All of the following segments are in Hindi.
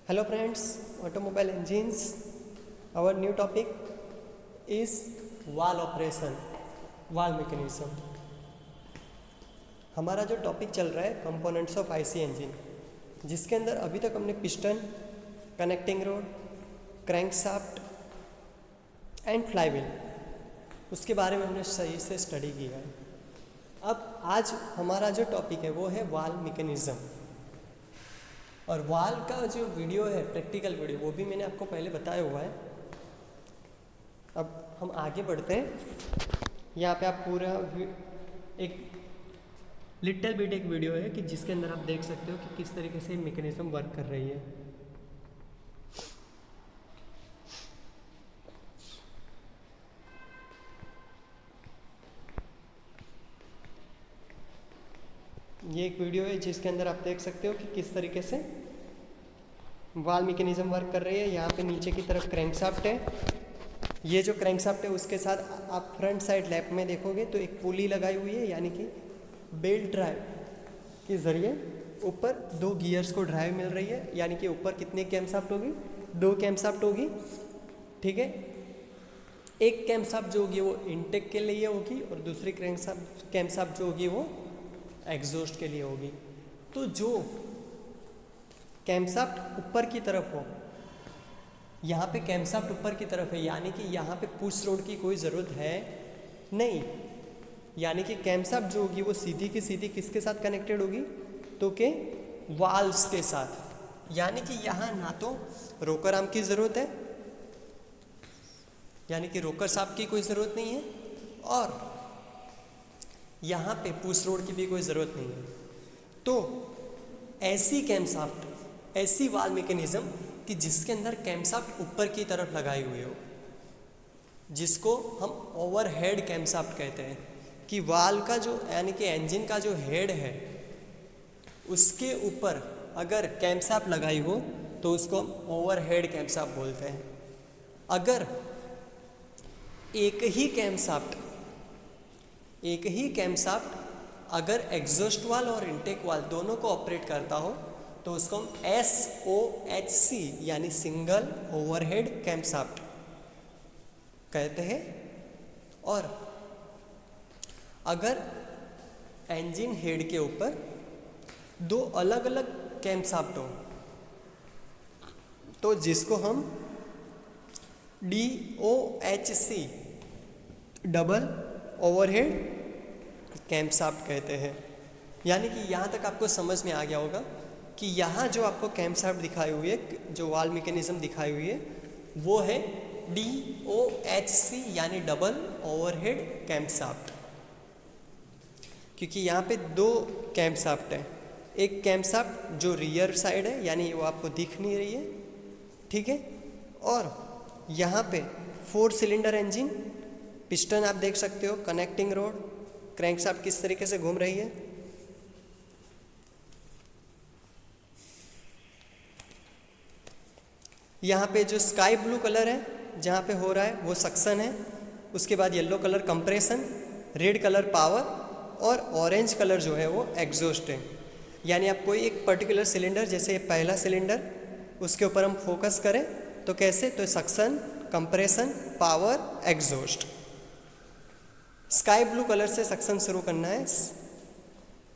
Hello friends, automobile engines. Our new topic is valve operation, valve mechanism. हमारा जो टॉपिक चल रहा है कंपोनेंट्स ऑफ आईसी इंजन, जिसके अंदर अभी तक हमने piston, connecting road, crankshaft and flywheel, उसके बारे में हमने सही से स्टडी किया है। अब आज हमारा जो टॉपिक है वो है वाल्व मैकेनिज्म। और वाल्व का जो वीडियो है, प्रैक्टिकल वीडियो, वो भी मैंने आपको पहले बताया हुआ है। अब हम आगे बढ़ते हैं। यहाँ पे आप पूरा एक लिटिल बिट एक वीडियो है कि जिसके अंदर आप देख सकते हो कि किस तरीके से मैकेनिज्म वर्क कर रही है। ये एक वीडियो है जिसके अंदर आप देख सकते हो कि किस तरीके से वाल्व मैकेनिज्म वर्क कर रही है। यहाँ पे नीचे की तरफ क्रैंकशाफ्ट है। ये जो क्रैंकशाफ्ट है उसके साथ आप फ्रंट साइड लेफ्ट में देखोगे तो एक पुली लगाई हुई है, यानी कि बेल्ट ड्राइव के ज़रिए ऊपर दो गियर्स को ड्राइव मिल रही है। यानी कि ऊपर कितने कैमशाफ्ट होगी? दो कैमशाफ्ट होगी, ठीक है। एक कैमशाफ्ट जो होगी वो इनटेक के लिए होगी और दूसरी कैमशाफ्ट जो होगी वो एग्जॉस्ट के लिए होगी। तो जो कैमशाफ्ट ऊपर की तरफ हो, यहाँ पे कैमशाफ्ट ऊपर की तरफ है, यानी कि यहाँ पे पुश रोड की कोई ज़रूरत है नहीं। यानी कि कैमशाफ्ट जो होगी वो सीधी की सीधी किसके साथ कनेक्टेड होगी? तो के वाल्व्स के साथ। यानी कि यहाँ ना तो रोकर आर्म की ज़रूरत है, यानी कि रोकर शाफ्ट की कोई ज़रूरत नहीं है, और यहाँ पे पुश रोड की भी कोई ज़रूरत नहीं है। तो ऐसी कैमशाफ्ट, ऐसी वाल्व मैकेनिज्म कि जिसके अंदर कैमशाफ्ट ऊपर की तरफ लगाई हुई हो, जिसको हम ओवरहेड कैमशाफ्ट कहते हैं। कि वाल्व का जो, यानी कि इंजन का जो हेड है उसके ऊपर अगर कैमशाफ्ट लगाई हो तो उसको हम ओवरहेड कैमशाफ्ट बोलते हैं। अगर एक ही कैमशाफ्ट अगर एग्जॉस्ट वाल्व और इनटेक वाल्व दोनों को ऑपरेट करता हो तो उसको हम SOHC यानी सिंगल ओवरहेड कैमशाफ्ट कहते हैं। और अगर इंजन हेड के ऊपर दो अलग अलग कैमशाफ्ट हो तो जिसको हम DOHC डबल ओवरहेड कैमशाफ्ट कहते हैं। यानी कि यहाँ तक आपको समझ में आ गया होगा कि यहाँ जो आपको कैमशाफ्ट दिखाई हुई है, जो वाल्व मैकेनिज्म दिखाई हुई है, वो है DOHC यानी डबल ओवरहेड कैमशाफ्ट। क्योंकि यहाँ पे दो कैमशाफ्ट है। एक कैमशाफ्ट जो रियर साइड है, यानी वो आपको दिख नहीं रही है, ठीक है। और यहाँ पे 4 सिलेंडर इंजन, पिस्टन आप देख सकते हो, कनेक्टिंग रोड, क्रैंकशाफ्ट किस तरीके से घूम रही है। यहाँ पे जो स्काई ब्लू कलर है जहाँ पे हो रहा है वो सक्शन है। उसके बाद yellow colour compression, red colour power और ऑरेंज कलर जो है वो एग्जॉस्ट है। यानी आप कोई एक पर्टिकुलर सिलेंडर, जैसे पहला सिलेंडर, उसके ऊपर हम फोकस करें तो कैसे? तो suction, compression, power, exhaust. Sky blue colour से सक्शन शुरू करना है,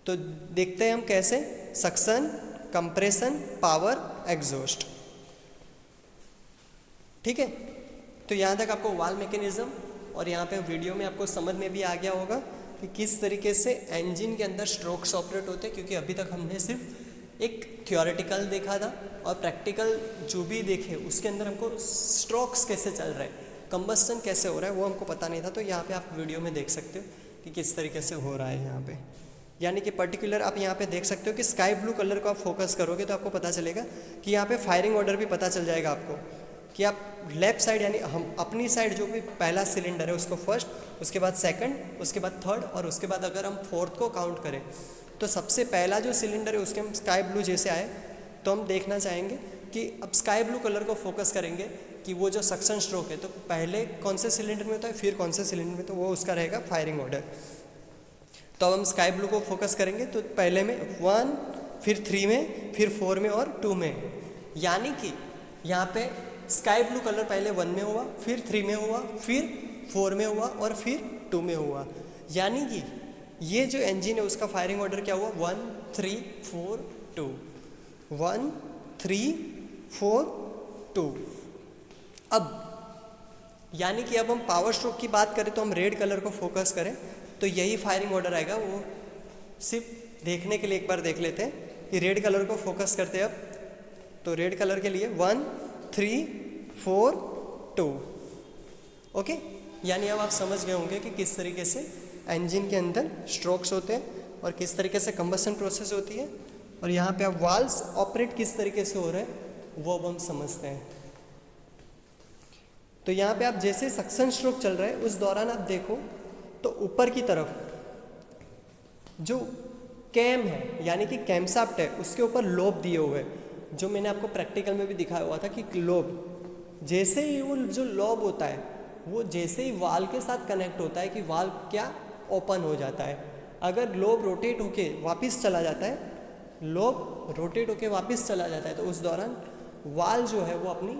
तो देखते हैं हम कैसे। सक्शन, कंप्रेशन, पावर, एग्जॉस्ट, ठीक है। तो यहाँ तक आपको वाल्व मैकेनिज्म और यहाँ पे वीडियो में आपको समझ में भी आ गया होगा कि किस तरीके से इंजन के अंदर स्ट्रोक्स ऑपरेट होते हैं। क्योंकि अभी तक हमने सिर्फ एक थियोरेटिकल देखा था और प्रैक्टिकल जो भी देखे उसके अंदर हमको स्ट्रोक्स कैसे चल रहे हैं, कंबस्टन कैसे हो रहा है, वो हमको पता नहीं था। तो यहाँ पे आप वीडियो में देख सकते हो कि किस तरीके से हो रहा है यहाँ पे। यानी कि पर्टिकुलर आप यहाँ पे देख सकते हो कि स्काई ब्लू कलर को आप फोकस करोगे तो आपको पता चलेगा कि यहाँ पे फायरिंग ऑर्डर भी पता चल जाएगा आपको कि आप लेफ्ट साइड, यानी हम अपनी साइड जो भी पहला सिलेंडर है उसको फर्स्ट, उसके बाद सेकंड, उसके बाद थर्ड, और उसके बाद अगर हम फोर्थ को काउंट करें तो सबसे पहला जो सिलेंडर है उसके हम स्काई ब्लू जैसे आए तो हम देखना चाहेंगे कि अब स्काई ब्लू कलर को फोकस करेंगे कि वो जो सक्शन स्ट्रोक है तो पहले कौन से सिलेंडर में होता है, फिर कौन से सिलेंडर में, तो वो उसका रहेगा फायरिंग ऑर्डर। तो अब हम स्काई ब्लू को फोकस करेंगे तो पहले में 1, फिर 3 में, फिर 4 में और 2 में। यानी कि यहाँ पे स्काई ब्लू कलर पहले 1 में हुआ, फिर 3 में हुआ, फिर 4 में हुआ और फिर 2 में हुआ। यानी कि ये जो इंजन है उसका फायरिंग ऑर्डर क्या हुआ, 1 3 4 2, 1 3 4 2। अब यानी कि अब हम पावर स्ट्रोक की बात करें तो हम रेड कलर को फोकस करें तो यही फायरिंग ऑर्डर आएगा। वो सिर्फ देखने के लिए एक बार देख लेते हैं कि रेड कलर को फोकस करते हैं। अब तो रेड कलर के लिए 1 3 4 2। ओके, यानी अब आप समझ गए होंगे कि किस तरीके से इंजन के अंदर स्ट्रोक्स होते हैं और किस तरीके से कंबशन प्रोसेस होती है, और यहाँ पे अब वाल्व्स ऑपरेट किस तरीके से हो रहे हैं वो अब हम समझते हैं। तो यहाँ पे आप जैसे सक्शन स्ट्रोक चल रहा है उस दौरान आप देखो तो ऊपर की तरफ जो कैम है यानी कि कैमशाफ्ट है उसके ऊपर लोब दिए हुए हैं, जो मैंने आपको प्रैक्टिकल में भी दिखाया हुआ था कि लोब जैसे ही वो जो लोब होता है वो जैसे ही वाल के साथ कनेक्ट होता है कि वाल क्या ओपन हो जाता है। अगर लोब रोटेट होके वापस चला जाता है, लोब रोटेट होके वापस चला जाता है तो उस दौरान वाल जो है वो अपनी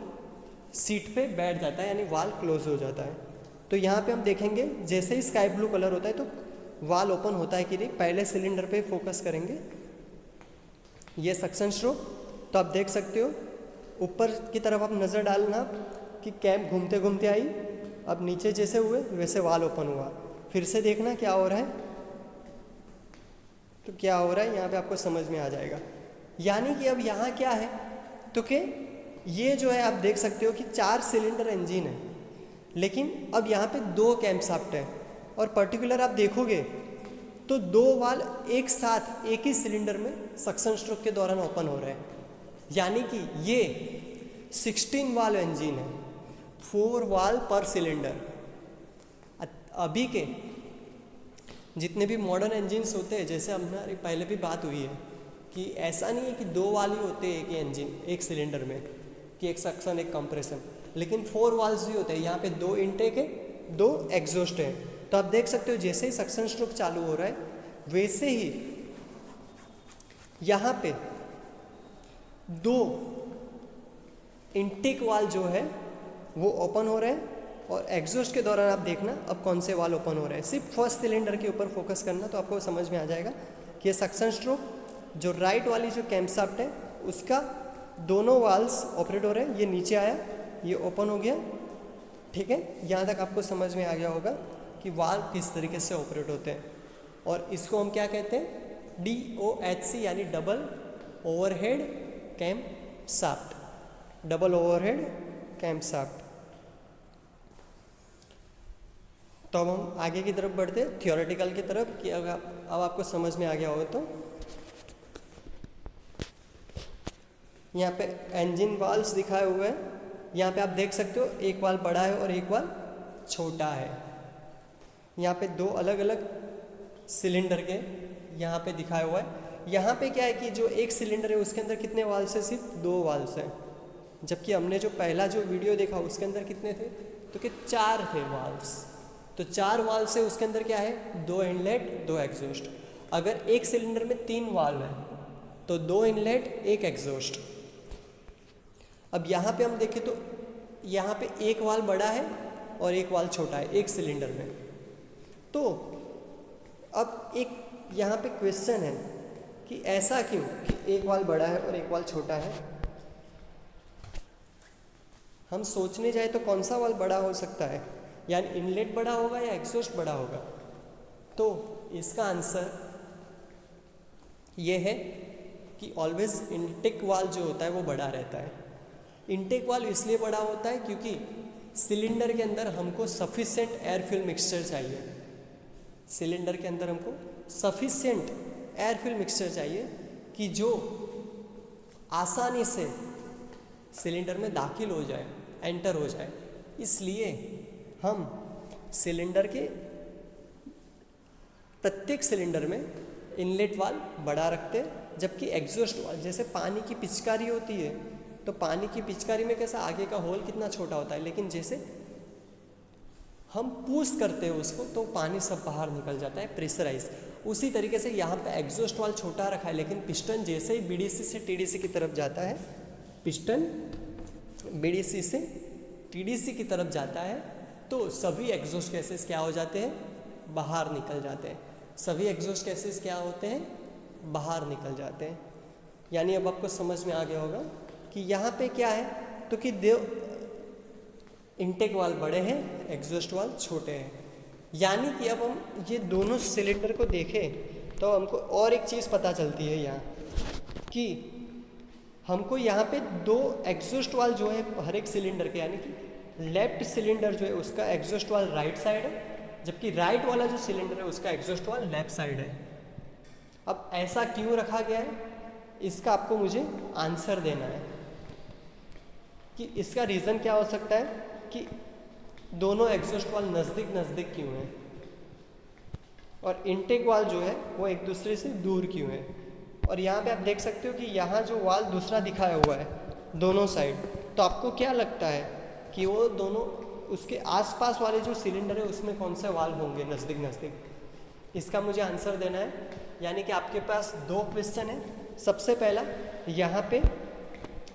सीट पे बैठ जाता है, यानी वाल क्लोज हो जाता है। तो यहाँ पे हम देखेंगे जैसे ही स्काई ब्लू कलर होता है तो वाल ओपन होता है कि नहीं। पहले सिलेंडर पे फोकस करेंगे, ये सक्शन स्ट्रोक। तो आप देख सकते हो ऊपर की तरफ आप नज़र डालना कि कैम घूमते घूमते आई, अब नीचे जैसे हुए वैसे वाल ओपन हुआ। फिर से देखना क्या हो रहा है, तो क्या हो रहा है यहाँ पे आपको समझ में आ जाएगा। यानी कि अब यहाँ क्या है तो कि ये जो है आप देख सकते हो कि 4 सिलेंडर इंजन है, लेकिन अब यहाँ पे 2 कैमशाफ्ट है और पर्टिकुलर आप देखोगे तो 2 वाल एक साथ एक ही सिलेंडर में सक्शन स्ट्रोक के दौरान ओपन हो रहे हैं। यानी कि ये 16 वाल इंजन है, 4 वाल पर सिलेंडर। अभी के जितने भी मॉडर्न इंजन्स होते हैं, जैसे हमारी पहले भी बात हुई है कि ऐसा नहीं है कि 2 वाल ही होते हैं एक ही इंजन एक सिलेंडर में, कि एक सक्शन एक कंप्रेशन, लेकिन 4 वाल्व्स भी होते हैं। यहाँ पे 2 इनटेक है, 2 एग्जॉस्ट है। तो आप देख सकते हो जैसे ही सक्शन स्ट्रोक चालू हो रहा है वैसे ही यहाँ पे 2 इनटेक वाल जो है वो ओपन हो रहे हैं, और एग्जॉस्ट के दौरान आप देखना अब कौन से वाल ओपन हो रहे हैं। सिर्फ फर्स्ट सिलेंडर के ऊपर फोकस करना तो आपको समझ में आ जाएगा कि ये सक्शन स्ट्रोक जो राइट वाली जो कैमशाफ्ट है उसका दोनों वाल्व्स ऑपरेट हो रहे हैं। ये नीचे आया, ये ओपन हो गया, ठीक है। यहाँ तक आपको समझ में आ गया होगा कि वाल्व किस तरीके से ऑपरेट होते हैं, और इसको हम क्या कहते हैं, DOHC यानी double overhead cam shaft, double overhead cam shaft. तो अब हम आगे की तरफ बढ़ते हैं थियोरेटिकल की तरफ कि अब आपको समझ में आ गया होगा। तो यहाँ पे इंजन वाल्व्स दिखाए हुए हैं, यहाँ पे आप देख सकते हो एक वाल्व बड़ा है और एक वाल्व छोटा है। यहाँ पे 2 अलग अलग सिलेंडर के यहाँ पे दिखाया हुआ है। यहाँ पे क्या है कि जो एक सिलेंडर है उसके अंदर कितने वाल्व्स है, सिर्फ 2 वाल्व्स हैं, जबकि हमने जो पहला जो वीडियो देखा उसके अंदर कितने थे, तो कि 4 थे वाल्व्स। तो 4 वाल्व से उसके अंदर क्या है, 2 इनलेट 2 एग्जॉस्ट। अगर एक सिलेंडर में 3 वाल्व है तो 2 इनलेट 1 एग्जॉस्ट। अब यहाँ पे हम देखें तो यहाँ पे एक वाल्व बड़ा है और एक वाल्व छोटा है एक सिलेंडर में। तो अब एक यहाँ पे क्वेश्चन है कि ऐसा क्यों कि एक वाल्व बड़ा है और एक वाल्व छोटा है। हम सोचने जाए तो कौन सा वाल्व बड़ा हो सकता है, यानी इनलेट बड़ा होगा या एग्जॉस्ट बड़ा होगा। तो इसका आंसर ये है कि ऑलवेज इनटेक वाल्व जो होता है वो बड़ा रहता है। इनटेक वाल्व इसलिए बड़ा होता है क्योंकि सिलेंडर के अंदर हमको सफिशिएंट एयर फ्यूल मिक्सचर चाहिए। सिलेंडर के अंदर हमको सफिशिएंट एयर फ्यूल मिक्सचर चाहिए कि जो आसानी से सिलेंडर में दाखिल हो जाए, एंटर हो जाए। इसलिए हम सिलेंडर के प्रत्येक सिलेंडर में इनलेट वाल्व बड़ा रखते हैं, जबकि एग्जॉस्ट वाल्व जैसे पानी की पिचकारी होती है तो पानी की पिचकारी में कैसा आगे का होल कितना छोटा होता है, लेकिन जैसे हम पुश करते हैं उसको तो पानी सब बाहर निकल जाता है प्रेशराइज। उसी तरीके से यहाँ पे एग्जॉस्ट वाल्व छोटा रखा है, लेकिन पिस्टन जैसे ही BDC से TDC की तरफ जाता है पिस्टन बीडीसी से टीडीसी की तरफ जाता है तो सभी एग्जॉस्ट गैसेस क्या हो जाते हैं, बाहर निकल जाते हैं। सभी एग्जॉस्ट गैसेस क्या होते हैं, बाहर निकल जाते हैं। यानी अब आपको समझ में आ गया होगा कि यहाँ पे क्या है, तो कि इनटेक वाल्व बड़े हैं, एग्जॉस्ट वाल्व छोटे हैं। यानी कि अब हम ये दोनों सिलेंडर को देखें तो हमको और एक चीज़ पता चलती है यहाँ कि हमको यहाँ पे दो एग्जॉस्ट वाल्व जो है हर एक सिलेंडर के, यानी कि लेफ्ट सिलेंडर जो है उसका एग्जॉस्ट वाल्व राइट साइड है, जबकि राइट वाला जो सिलेंडर है उसका एग्जॉस्ट वाल्व लेफ्ट साइड है। अब ऐसा क्यों रखा गया है, इसका आपको मुझे आंसर देना है कि इसका रीज़न क्या हो सकता है कि दोनों एग्जॉस्ट वाल्व नज़दीक नज़दीक क्यों है और इनटेक वाल्व जो है वो एक दूसरे से दूर क्यों है। और यहाँ पे आप देख सकते हो कि यहाँ जो वाल्व दूसरा दिखाया हुआ है दोनों साइड, तो आपको क्या लगता है कि वो दोनों उसके आसपास वाले जो सिलेंडर है उसमें कौन से वाल्व होंगे नज़दीक नज़दीक, इसका मुझे आंसर देना है। यानी कि आपके पास दो क्वेश्चन है। सबसे पहला, यहाँ पे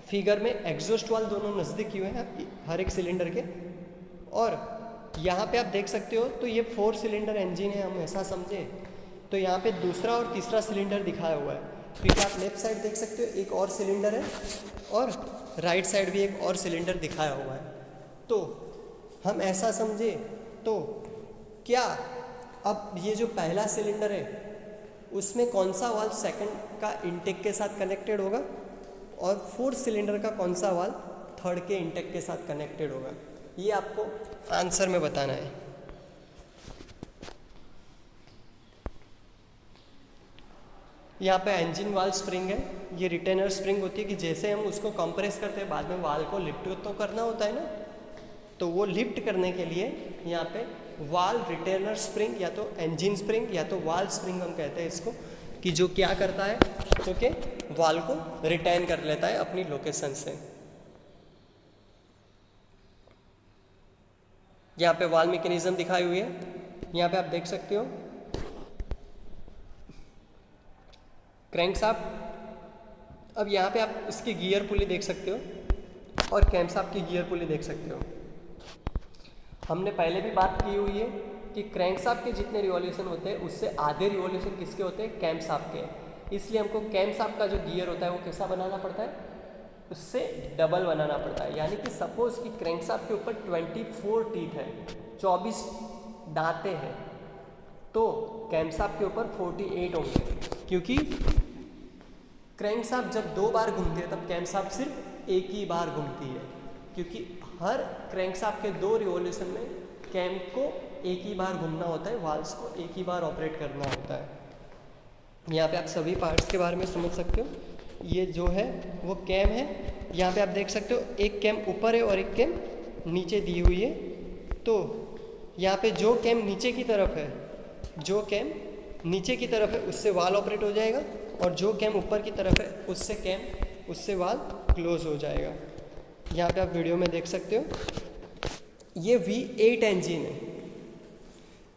फिगर में एग्जॉस्ट वाल्व दोनों नज़दीक क्यों है हर एक सिलेंडर के, और यहाँ पे आप देख सकते हो तो ये 4 सिलेंडर इंजन है, हम ऐसा समझे तो यहाँ पे दूसरा और तीसरा सिलेंडर दिखाया हुआ है। फिर आप लेफ्ट साइड देख सकते हो एक और सिलेंडर है और राइट साइड भी एक और सिलेंडर दिखाया हुआ है। तो हम ऐसा समझे तो क्या अब ये जो पहला सिलेंडर है उसमें कौन सा वाल्व सेकंड का इनटेक के साथ कनेक्टेड होगा और 4th सिलेंडर का कौन सा वाल्व थर्ड के इनटेक के साथ कनेक्टेड होगा, ये आपको आंसर में बताना है। यहाँ पे इंजन वाल्व स्प्रिंग है, ये रिटेनर स्प्रिंग होती है कि जैसे हम उसको कंप्रेस करते हैं बाद में वाल्व को लिफ्ट तो करना होता है ना, तो वो लिफ्ट करने के लिए यहाँ पे वाल्व रिटेनर स्प्रिंग या तो इंजन स्प्रिंग या तो वाल्व स्प्रिंग हम कहते हैं इसको, कि जो क्या करता है तो कि वाल्व को रिटेन कर लेता है अपनी लोकेशन से। यहाँ पे वाल्व मैकेनिज्म दिखाई हुई है, यहाँ पे आप देख सकते हो क्रैंकशाफ्ट। अब यहाँ पे आप इसकी गियर पुली देख सकते हो और कैमशाफ्ट की गियर पुली देख सकते हो। हमने पहले भी बात की हुई है कि क्रैंकशाफ्ट के जितने रिवॉल्यूशन होते हैं उससे आधे रिवॉल्यूशन किसके होते हैं, कैमशाफ्ट के। इसलिए हमको कैमशाफ्ट का जो गियर होता है वो कैसा बनाना पड़ता है, उससे डबल बनाना पड़ता है। यानी कि सपोज कि क्रैंकशाफ्ट के ऊपर 24 टीथ है, 24 दांतें हैं, तो कैमशाफ्ट के ऊपर 48 होंगे, क्योंकि क्रैंकशाफ्ट जब 2 बार घूमती है तब कैमशाफ्ट सिर्फ एक ही बार घूमती है, क्योंकि हर क्रैंकशाफ्ट के 2 रिवॉल्यूशन में कैम को एक ही बार घूमना होता है, वाल्व्स को एक ही बार ऑपरेट करना होता है। यहाँ पे आप सभी पार्ट्स के बारे में समझ सकते हो। ये जो है वो कैम है, यहाँ पे आप देख सकते हो एक कैम ऊपर है और एक कैम नीचे दी हुई है। तो यहाँ पे जो कैम नीचे की तरफ है, जो कैम नीचे की तरफ है उससे वाल्व ऑपरेट हो जाएगा, और जो कैम ऊपर की तरफ है उससे वाल्व क्लोज हो जाएगा। यहाँ पे आप वीडियो में देख सकते हो ये V8 इंजन है,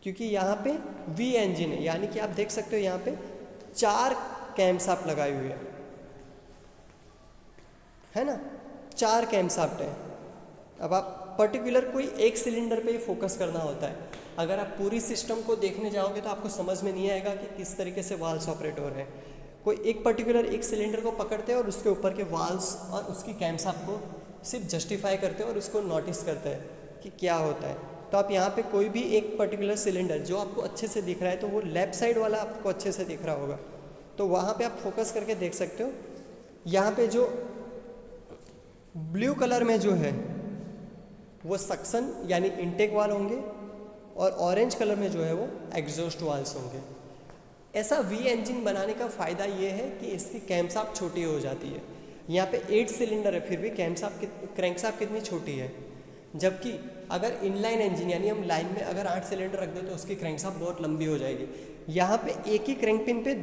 क्योंकि यहाँ पे V इंजन है, यानी कि आप देख सकते हो यहाँ पे 4 कैमशाफ्ट लगाई हुई है ना, 4 कैमशाफ्ट है। अब आप पर्टिकुलर कोई एक सिलेंडर पे ही फोकस करना होता है। अगर आप पूरी सिस्टम को देखने जाओगे तो आपको समझ में नहीं आएगा कि किस तरीके से वाल्व्स ऑपरेट हो रहे हैं। कोई एक पर्टिकुलर एक सिलेंडर को पकड़ते हैं और उसके ऊपर के वाल्व्स और उसकी कैमशाफ्ट को सिर्फ जस्टिफाई करते हैं और उसको नोटिस करते हैं कि क्या होता है। तो आप यहाँ पे कोई भी एक पर्टिकुलर सिलेंडर जो आपको अच्छे से दिख रहा है, तो वो लेफ्ट साइड वाला आपको अच्छे से दिख रहा होगा, तो वहाँ पे आप फोकस करके देख सकते हो। यहाँ पे जो ब्लू कलर में जो है वो सक्शन यानी इनटेक वाल्व होंगे, और ऑरेंज कलर में जो है वो एग्जॉस्ट वाल्व्स होंगे। ऐसा V इंजन बनाने का फ़ायदा ये है कि इसकी कैमशाफ्ट छोटी हो जाती है। यहाँ पे 8 सिलेंडर है, फिर भी क्रैंकशाफ्ट कितनी छोटी है, जबकि अगर इनलाइन इंजन यानी हम लाइन में अगर 8 सिलेंडर रख दें तो उसकी क्रैंकशाफ्ट बहुत लंबी हो जाएगी। यहाँ पे एक ही क्रैंक पिन पे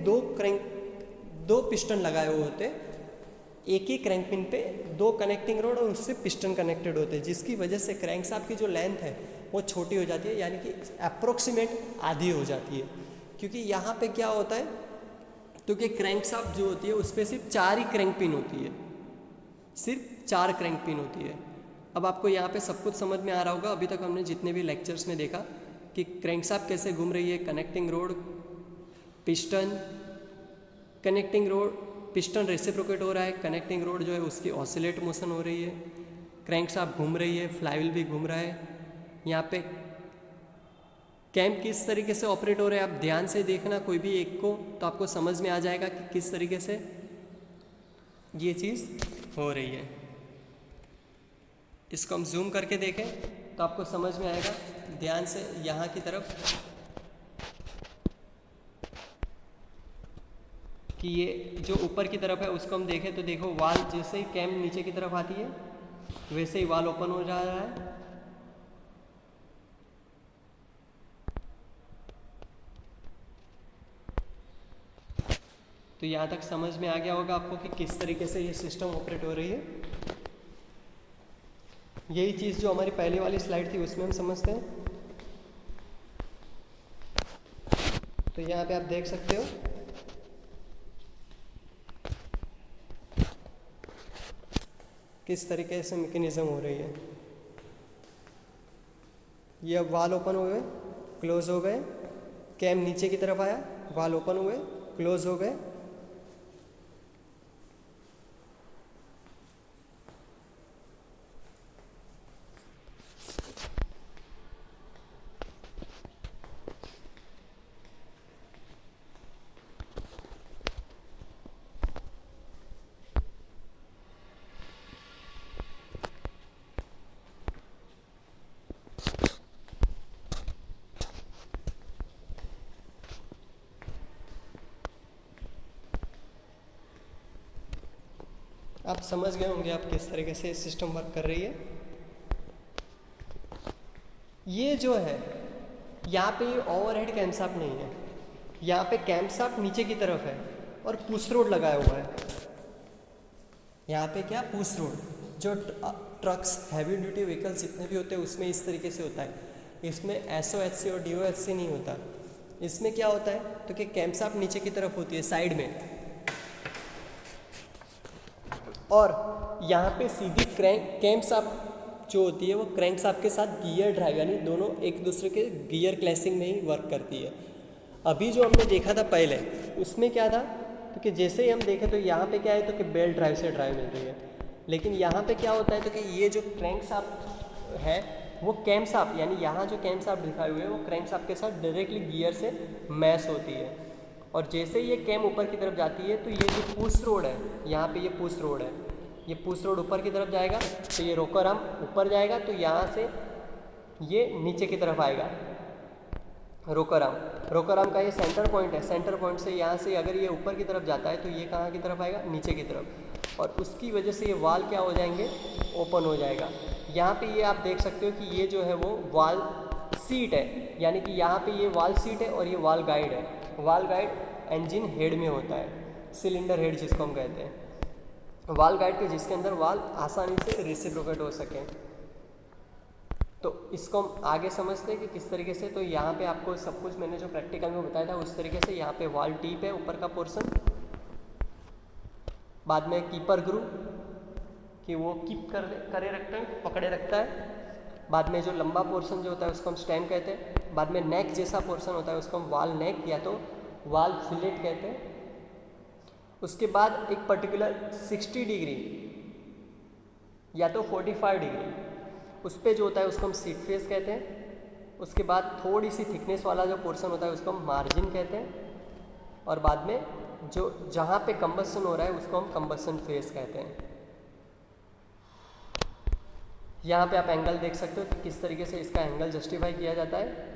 दो पिस्टन लगाए हुए होते हैं, एक ही क्रैंक पिन पे 2 कनेक्टिंग रोड और उससे पिस्टन कनेक्टेड होते हैं, जिसकी वजह से क्रैंकशाफ्ट की जो लेंथ है वो छोटी हो जाती है, यानी कि अप्रोक्सीमेट आधी हो जाती है। क्योंकि यहाँ पे क्या होता है, तो कि क्रैंकशाफ्ट जो होती है उस पर सिर्फ 4 ही क्रैंक पिन होती है, सिर्फ 4 क्रैंक पिन होती है। अब आपको यहाँ पे सब कुछ समझ में आ रहा होगा। अभी तक हमने जितने भी लेक्चर्स में देखा कि क्रैंकशाफ्ट कैसे घूम रही है, connecting road, piston, connecting road, piston reciprocate हो रहा है, कनेक्टिंग रोड जो है उसकी ऑसिलेट मोशन हो रही है, क्रैंकशाफ्ट घूम रही है, फ्लाईव्हील भी घूम रहा है। यहाँ पे कैम किस तरीके से ऑपरेट हो रहा है, आप ध्यान से देखना कोई भी एक को, तो आपको समझ में आ जाएगा कि किस तरीके से ये चीज़ हो रही है। इसको हम जूम करके देखें तो आपको समझ में आएगा। ध्यान से यहाँ की तरफ कि ये जो ऊपर की तरफ है उसको हम देखें तो देखो वाल जैसे ही कैम नीचे की तरफ आती है वैसे ही वाल ओपन हो जा रहा है। तो यहाँ तक समझ में आ गया होगा आपको कि किस तरीके से ये सिस्टम ऑपरेट हो रही है। यही चीज़ जो हमारी पहले वाली स्लाइड थी उसमें हम समझते हैं। तो यहाँ पे आप देख सकते हो किस तरीके से मैकेनिज्म हो रही है। ये अब वाल ओपन हो गए, क्लोज हो गए, कैम नीचे की तरफ आया, वाल ओपन हुए, क्लोज हो गए। आप समझ गए होंगे आप किस तरीके से सिस्टम वर्क कर रही है। ये जो है यहाँ पे ये ओवरहेड कैमशाफ्ट नहीं है, यहाँ पे कैमशाफ्ट नीचे की तरफ है और पुश रोड लगाया हुआ है। यहाँ पे क्या पुश रोड जो ट्रक्स हैवी ड्यूटी व्हीकल्स जितने भी होते हैं उसमें इस तरीके से होता है। इसमें SOHC और DOHC नहीं होता। इसमें क्या होता है तो कि कैमशाफ्ट नीचे की तरफ होती है साइड में, और यहाँ पे सीधी कैमशाफ्ट जो होती है वो क्रैंकशाफ्ट के साथ गियर ड्राइव यानी दोनों एक दूसरे के गियर क्लैशिंग में ही वर्क करती है। अभी जो हमने देखा था पहले उसमें क्या था तो कि जैसे ही हम देखें तो यहाँ पे क्या है तो कि बेल्ट ड्राइव से ड्राइव मिल रही है, लेकिन यहाँ पे क्या होता है तो कि ये जो क्रैंकशाफ्ट है वो कैमशाफ्ट यानी यहाँ जो कैमशाफ्ट दिखाए हुए हैं वो क्रैंकशाफ्ट के साथ डायरेक्टली गियर से मैश होती है। और जैसे ही ये कैम ऊपर की तरफ जाती है तो ये जो पुश रोड है, यहाँ पे ये पुश रोड है, ये पुश रोड ऊपर की तरफ जाएगा तो ये रोकर आर्म ऊपर जाएगा, तो यहाँ से ये नीचे की तरफ आएगा रोकर आर्म का ये सेंटर पॉइंट है। सेंटर पॉइंट से यहाँ से अगर ये ऊपर की तरफ जाता है तो ये कहाँ की तरफ आएगा, नीचे की तरफ, और उसकी वजह से ये वाल क्या हो जाएंगे, ओपन हो जाएगा। यहाँ पे ये आप देख सकते हो कि ये जो है वो वाल सीट है, यानी कि यहाँ पे ये वाल सीट है और ये वाल गाइड है। वाल गाइड इंजन हेड में होता है, सिलेंडर हेड जिसको हम कहते हैं, वाल गाइड के जिसके अंदर वाल आसानी से रेसिप्रोकेट हो सके। तो इसको हम आगे समझते हैं कि किस तरीके से। तो यहाँ पे आपको सब कुछ मैंने जो प्रैक्टिकल में बताया था उस तरीके से। यहाँ पे वाल टीप है ऊपर का पोर्शन, बाद में कीपर ग्रू कि वो कीप करे रखते हैं, पकड़े रखता है। बाद में जो लंबा पोर्शन जो होता है उसको हम स्टेम कहते हैं। बाद में नेक जैसा पोर्शन होता है उसको हम वाल नेक या तो वाल फिलेट कहते हैं। उसके बाद एक पर्टिकुलर 60 डिग्री या तो 45 डिग्री उस पर जो होता है उसको हम सीट फेस कहते हैं। उसके बाद थोड़ी सी थिकनेस वाला जो पोर्शन होता है उसको हम मार्जिन कहते हैं। और बाद में जो जहाँ पे कंबस्शन हो रहा है उसको हम कंबस्शन फेस कहते हैं। यहाँ पे आप एंगल देख सकते हो कि किस तरीके से इसका एंगल जस्टिफाई किया जाता है।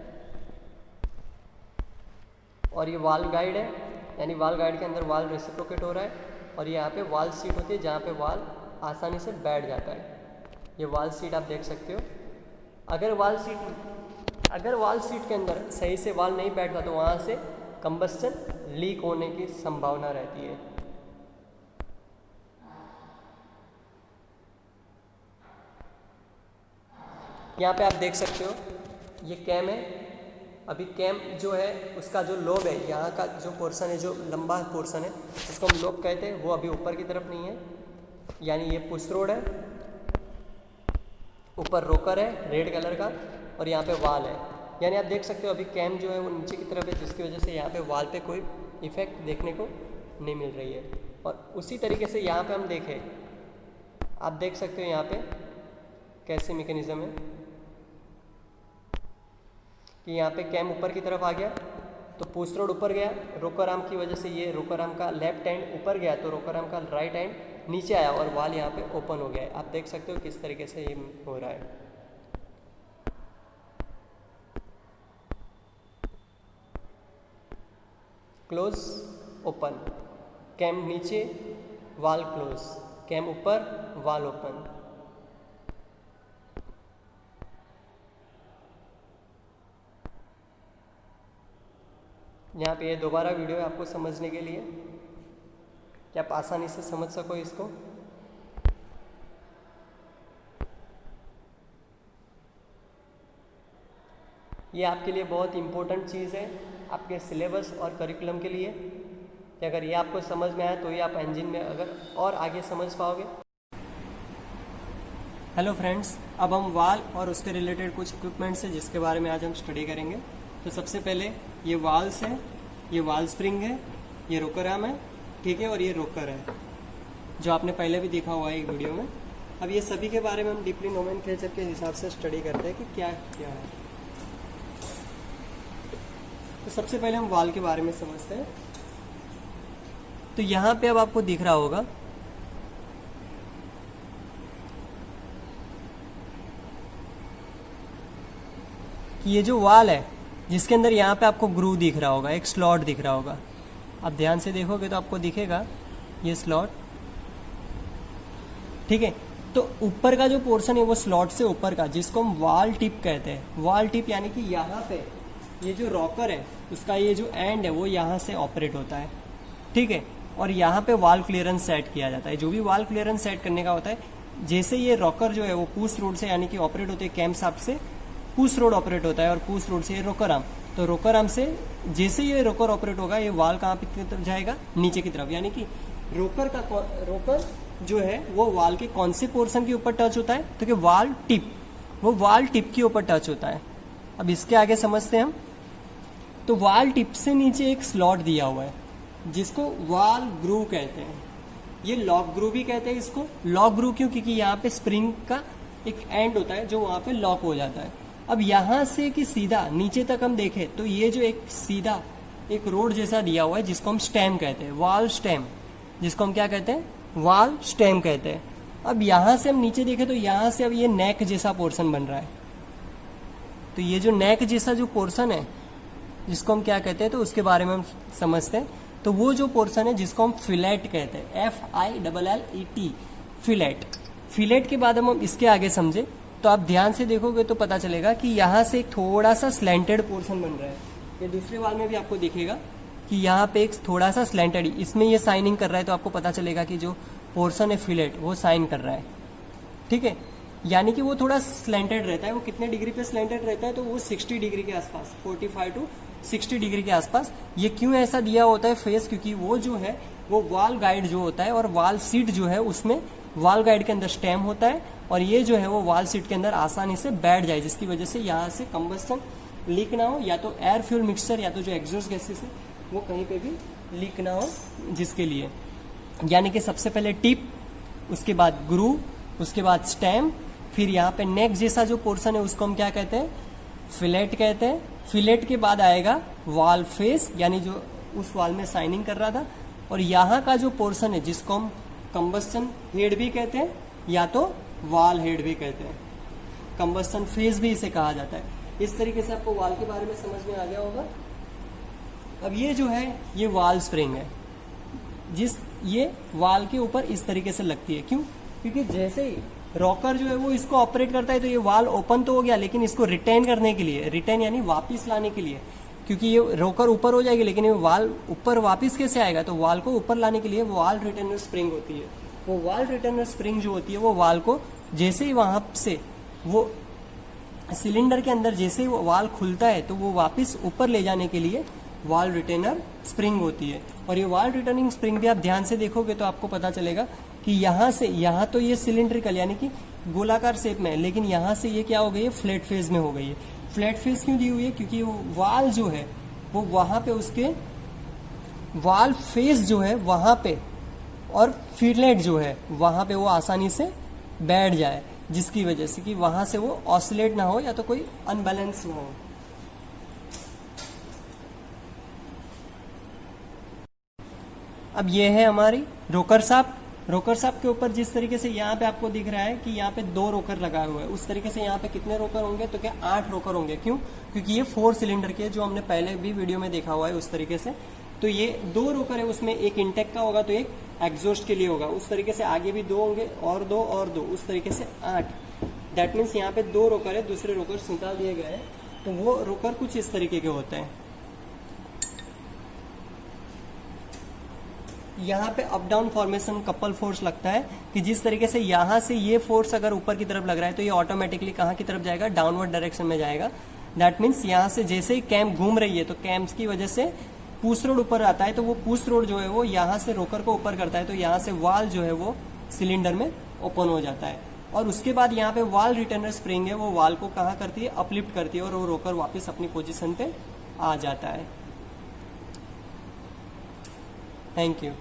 और ये वाल गाइड है, यानी वाल गाइड के अंदर वाल रेसिप्रोकेट हो रहा है। और यहाँ पे वाल सीट होती है जहाँ पे वाल आसानी से बैठ जाता है। ये वाल सीट आप देख सकते हो। अगर वाल सीट के अंदर सही से वाल नहीं बैठता तो वहाँ से कंबस्शन लीक होने की संभावना रहती है। यहाँ पे आप देख सकते हो ये कैम है। अभी कैम जो है उसका जो लोब है, यहाँ का जो पोर्शन है, जो लंबा पोर्शन है उसको हम लोब कहते हैं, वो अभी ऊपर की तरफ नहीं है। यानी ये पुश रोड है, ऊपर रोकर है रेड कलर का, और यहाँ पे वाल है। यानी आप देख सकते हो अभी कैम जो है वो नीचे की तरफ है, जिसकी वजह से यहाँ पे वाल पे कोई इफेक्ट देखने को नहीं मिल रही है। और उसी तरीके से यहाँ पे हम देखें, आप देख सकते हो यहाँ पे कैसे मैकेनिज्म है कि यहाँ पे कैम ऊपर की तरफ आ गया तो पुश रोड ऊपर गया, रोकर आर्म की वजह से ये रोकर आर्म का लेफ्ट हैंड ऊपर गया तो रोकर आर्म का राइट हैंड नीचे आया और वाल यहाँ पे ओपन हो गया है। आप देख सकते हो किस तरीके से ये हो रहा है। क्लोज ओपन, कैम नीचे वाल क्लोज, कैम ऊपर वाल ओपन। यहाँ पे ये दोबारा वीडियो है आपको समझने के लिए कि आप आसानी से समझ सको इसको। ये आपके लिए बहुत इम्पोर्टेंट चीज़ है आपके सिलेबस और करिकुलम के लिए कि अगर ये आपको समझ में आया तो ये आप इंजन में अगर और आगे समझ पाओगे। हेलो फ्रेंड्स, अब हम वाल और उसके रिलेटेड कुछ इक्विपमेंट्स है जिसके बारे में आज हम स्टडी करेंगे। तो सबसे पहले ये वाल्स है, ये वाल स्प्रिंग है, ये रोकर आर्म है, ठीक है, और ये रोकर है जो आपने पहले भी देखा हुआ है एक वीडियो में। अब ये सभी के बारे में हम डीपली नोमेनक्लेचर के हिसाब से स्टडी करते हैं कि क्या क्या है। तो सबसे पहले हम वाल के बारे में समझते हैं। तो यहाँ पे अब आपको दिख रहा होगा कि ये जो वाल है जिसके अंदर यहाँ पे आपको ग्रूव दिख रहा होगा, एक स्लॉट दिख रहा होगा। आप ध्यान से देखोगे तो आपको दिखेगा ये स्लॉट, ठीक है। तो ऊपर का जो पोर्शन है वो स्लॉट से ऊपर का, जिसको हम वाल टिप कहते हैं। वाल टिप यानी कि यहाँ पे ये जो रॉकर है उसका ये जो एंड है वो यहाँ से ऑपरेट होता है, ठीक है। और यहाँ पे वाल क्लियरेंस सेट किया जाता है। जो भी वाल क्लियरेंस सेट करने का होता है, जैसे ये रॉकर जो है वो पुश रोड से यानी कि ऑपरेट होते हैं कैम शाफ्ट से, पुश रोड ऑपरेट होता है और पुश रोड से ये रोकर आर्म। तो रोकर आर्म से जैसे ये रोकर ऑपरेट होगा ये वाल कहाँ पे तरफ जाएगा, नीचे की तरफ। यानी कि रोकर जो है वो वाल के कौन से पोर्शन के ऊपर टच होता है, तो कि वाल टिप, वो वाल टिप के ऊपर टच होता है। अब इसके आगे समझते हैं हम। तो वाल टिप से नीचे एक स्लॉट दिया हुआ है जिसको वाल ग्रूव कहते हैं। ये लॉक ग्रूव भी कहते हैं इसको। लॉक ग्रूव क्यों? क्योंकि यहाँ पे स्प्रिंग का एक एंड होता है जो वहां पे लॉक हो जाता है। अब यहाँ से कि सीधा नीचे तक हम देखें तो ये जो एक सीधा एक रोड जैसा दिया हुआ है जिसको हम स्टेम कहते हैं, वाल स्टेम, जिसको हम क्या कहते हैं, वाल स्टेम कहते हैं। अब यहाँ से हम नीचे देखें तो यहाँ से अब ये नेक जैसा पोर्शन बन रहा है। तो ये जो नेक जैसा जो पोर्शन है जिसको हम क्या कहते हैं, तो उसके बारे में हम समझते हैं। तो वो जो पोर्शन है जिसको हम फिलेट कहते हैं, FILLET, फिलेट। फिलेट के बाद हम इसके आगे समझे तो आप ध्यान से देखोगे तो पता चलेगा कि यहाँ से एक थोड़ा सा स्लैंटेड पोर्शन बन रहा है। ये दूसरे वाल में भी आपको दिखेगा कि यहाँ पे एक थोड़ा सा स्लैंटेड, इसमें ये साइनिंग कर रहा है तो आपको पता चलेगा कि जो पोर्शन है फिलेट वो साइन कर रहा है, ठीक है। यानी कि वो थोड़ा स्लैंटेड रहता है। वो कितने डिग्री पे स्लैंटेड रहता है, तो वो 60 डिग्री के आसपास, 45 to 60 डिग्री के आसपास। ये क्यों ऐसा दिया होता है फेस, क्योंकि वो जो है वो वाल गाइड जो होता है और वाल सीट जो है उसमें वाल गाइड के अंदर स्टेम होता है और ये जो है वो वाल सीट के अंदर आसानी से बैठ जाए, जिसकी वजह से यहाँ से कंबस्टन लीक ना हो, या तो एयर फ्यूल मिक्सचर या तो जो एग्जॉस्ट गैसेस है वो कहीं पे भी लीक ना हो, जिसके लिए यानी कि सबसे पहले टिप, उसके बाद ग्रूव, उसके बाद स्टेम, फिर यहाँ पे नेक जैसा जो पोर्शन है उसको हम क्या कहते हैं, फिलेट कहते हैं। फिलेट के बाद आएगा वाल फेस, यानी जो उस वाल में साइनिंग कर रहा था, और यहाँ का जो पोर्शन है जिसको हम कंबस्टन हेड भी कहते हैं या तो वाल हेड भी कहते हैं, कंबस्टन फेस भी इसे कहा जाता है। इस तरीके से आपको वाल के बारे में समझ में आ गया होगा। अब ये जो है ये वाल स्प्रिंग है, ये वाल के ऊपर इस तरीके से लगती है। क्यों? क्योंकि जैसे ही रॉकर जो है वो इसको ऑपरेट करता है तो ये वाल ओपन तो हो गया, लेकिन इसको रिटेन करने के लिए, रिटेन यानी वापस लाने के लिए, क्योंकि ये रॉकर ऊपर हो जाएगी लेकिन ये वाल ऊपर वापस कैसे आएगा, तो वाल को ऊपर लाने के लिए वाल रिटेनर स्प्रिंग होती है। वो वाल रिटेनर स्प्रिंग जो होती है वो वाल को जैसे ही वहां से वो सिलेंडर के अंदर जैसे ही वो वाल खुलता है तो वो वापस ऊपर ले जाने के लिए वाल्व रिटेनर स्प्रिंग होती है। और ये वाल्व रिटर्निंग स्प्रिंग भी आप ध्यान से देखोगे तो आपको पता चलेगा कि यहाँ से यहाँ तो ये सिलिंड्रिकल यानी कि गोलाकार शेप में है, लेकिन यहाँ से ये क्या हो गई है, फ्लैट फेज में हो गई है। फ्लैट फेज क्यों दी हुई है, क्योंकि वो वाल्व जो है वो वहां पे उसके वाल्व फेस जो है वहां पे और फिलेट जो है वहां पे वो आसानी से बैठ जाए, जिसकी वजह से कि वहां से वो ऑसिलेट ना हो या तो कोई अनबैलेंस ना हो। अब ये है हमारी रोकर शाफ्ट। रोकर शाफ्ट के ऊपर जिस तरीके से यहाँ पे आपको दिख रहा है कि यहाँ पे 2 रोकर लगाए हुए हैं, उस तरीके से यहाँ पे कितने रोकर होंगे, तो क्या 8 रोकर होंगे। क्यों, क्योंकि ये 4 सिलेंडर के, जो हमने पहले भी वीडियो में देखा हुआ है उस तरीके से। तो ये 2 रोकर है, उसमें एक इंटेक का होगा तो एक एग्जॉस्ट के लिए होगा। उस तरीके से आगे भी 2 होंगे और 2 और 2, उस तरीके से 8। दैट मीन्स यहाँ पे 2 रोकर है, दूसरे रोकर निकाल दिए गए हैं। तो वो रोकर कुछ इस तरीके के होते हैं। यहाँ पे up down formation couple force लगता है कि जिस तरीके से यहाँ से ये फोर्स अगर ऊपर की तरफ लग रहा है तो ये ऑटोमेटिकली कहाँ की तरफ जाएगा, डाउनवर्ड डायरेक्शन में जाएगा। दैट मीन्स यहाँ से जैसे ही कैम घूम रही है तो कैम्स की वजह से पुश रोड ऊपर आता है, तो वो पुश रोड जो है वो यहाँ से रोकर को ऊपर करता है, तो यहाँ से वाल्व जो है वो सिलेंडर में ओपन हो जाता है। और उसके बाद यहाँ पे वाल्व रिटर्नर स्प्रिंग है, वो वाल्व को कहाँ करती है, अपलिफ्ट करती है और वो रोकर वापस अपनी पोजिशन पे आ जाता है। Thank you.